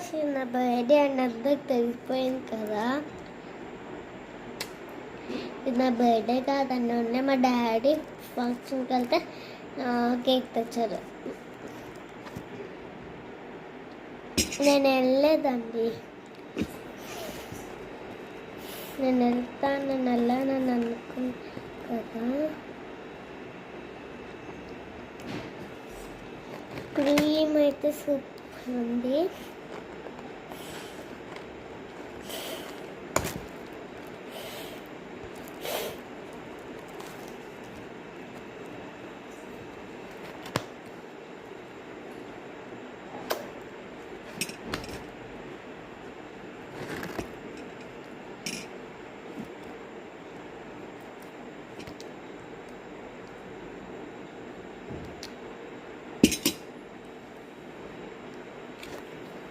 అసలు నా బర్త్డే అని అందరికి తెలిసిపోయింది కదా. ఇది నా బర్త్డే కాదండి, ఉండే మా డాడీ ఫంక్షన్కి వెళ్తే కేక్ తెచ్చారు. నేను వెళ్ళలేదండి, నేను వెళ్ళానని అనుకున్నాను కదా. క్రీమ్ అయితే సూపర్ ఉంది.